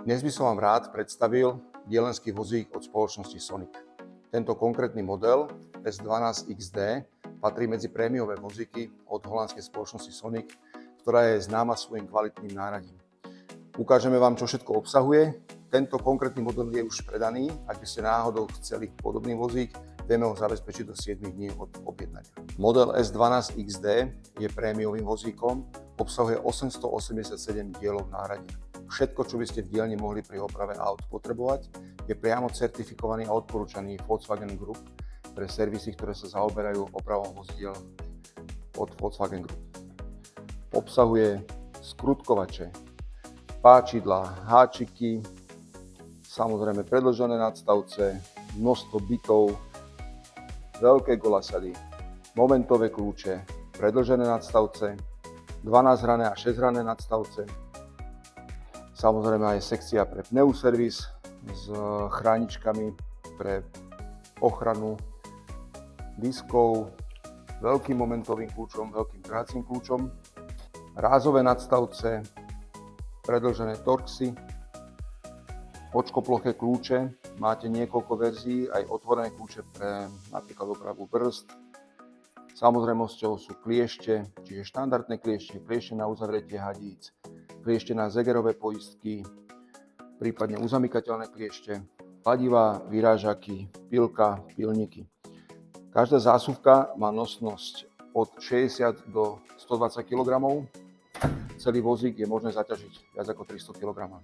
Dnes by som vám rád predstavil dielenský vozík od spoločnosti Sonic. Tento konkrétny model S12XD patrí medzi prémiové vozíky od holandskej spoločnosti Sonic, ktorá je známa svojím kvalitným náradím. Ukážeme vám, čo všetko obsahuje. Tento konkrétny model je už predaný. Ak by ste náhodou chceli podobný vozík, vieme ho zabezpečiť do 7 dní od objednania. Model S12XD je prémiovým vozíkom, obsahuje 887 dielov náradia. Všetko, čo by ste v dielni mohli pri oprave aut potrebovať, je priamo certifikovaný a odporúčaný Volkswagen Group pre servisy, ktoré sa zaoberajú opravom vozidiel od Volkswagen Group. Obsahuje skrutkovače, páčidlá, háčiky, samozrejme predĺžené nadstavce, množstvo bitov, veľké golasady, momentové kľúče, predĺžené nadstavce, 12-hrané a 6-hrané nadstavce, samozrejme aj sekcia pre pneuservis s chráničkami pre ochranu diskov, veľkým momentovým kľúčom, veľkým trhacím kľúčom, rázové nadstavce, predĺžené torxy, očkoploché kľúče, máte niekoľko verzií, aj otvorené kľúče pre napríklad opravu brzd. Samozrejmosťou sú kliešte, čiže štandardné kliešte na uzavretie hadíc, kliešte na zegerové poistky, prípadne uzamykateľné kliešte, kladivá, vyrážaky, pilka, pilníky. Každá zásuvka má nosnosť od 60 do 120 kg. Celý vozík je možné zaťažiť viac ako 300 kg.